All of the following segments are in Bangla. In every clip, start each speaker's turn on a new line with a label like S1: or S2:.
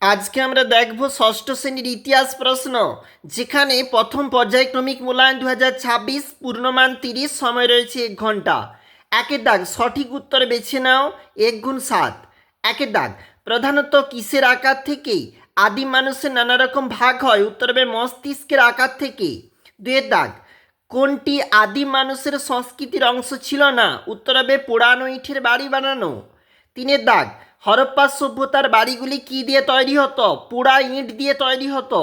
S1: আজকে আমরা দেখব ষষ্ঠ শ্রেণীর ইতিহাস প্রশ্ন, যেখানে প্রথম পর্যায়ক্রমিক মূল্যায়ন 2026, পূর্ণমান 30, সময় রয়েছে 1 ঘন্টা। একের দাগ, সঠিক উত্তর বেছে নাও 1 গুণ 7। একের দাগ, প্রধানত কিসের আকার থেকে আদিম মানুষের নানা রকম ভাগ হয়? উত্তর হবে মস্তিষ্কের আকার থেকে। দুয়ের দাগ, কোনটি আদিম মানুষের সংস্কৃতির অংশ ছিল না? উত্তর হবে পোড়ানো ইটের বাড়ি বানানো। তিনের দাগ, হরপ্পা সভ্যতার বাড়িগুলি কি দিয়ে তৈরি হতো? পোড়া ইট দিয়ে তৈরি হতো।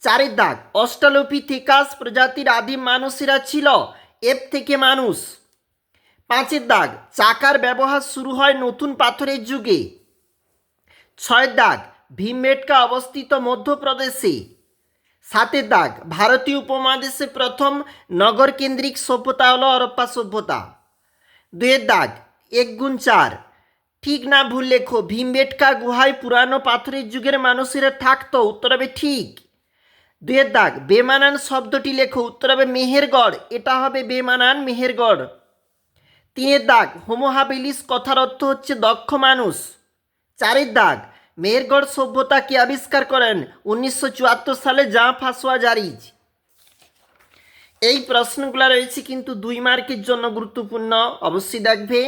S1: চারের দাগ, অস্ট্রালোপিথেকাস প্রজাতির আদিম মানুষেরা ছিল এর থেকে মানুষ। পাঁচের দাগ, চাকার ব্যবহার শুরু হয় নতুন পাথরের যুগে। ছয়ের দাগ, ভীমবেটকা অবস্থিত মধ্যপ্রদেশে। সাতের দাগ, ভারতীয় উপমহাদেশে প্রথম নগরকেন্দ্রিক সভ্যতা হলো হরপ্পা সভ্যতা। দুয়ের দাগ, 1 গুণ 4, ঠিক না ভুল লেখো। ভীমবেটকা গুহায় পুরানো পাথরের যুগের মানুষেরা থাকতো। উত্তর হবে ঠিক। দুয়ের দাগ, বেমানান শব্দটি লেখো। উত্তর হবে মেহেরগড়। এটা হবে বেমানান, মেহেরগড়। তিনের দাগ, হোমো হাবিলিস কথার অর্থ হচ্ছে দক্ষ মানুষ। চারের দাগ, মেহেরগড় সভ্যতা কে আবিষ্কার করেন? 1974 সালে জাঁ ফাসোয়া জারিজ। এই প্রশ্নগুলো রয়েছে কিন্তু 2 মার্কের জন্য গুরুত্বপূর্ণ, অবশ্যই দেখবে।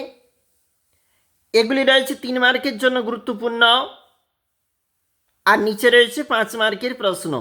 S1: এগুলি রয়েছে 3 মার্কের জন্য গুরুত্বপূর্ণ, আর নিচে রয়েছে 5 মার্কের প্রশ্ন।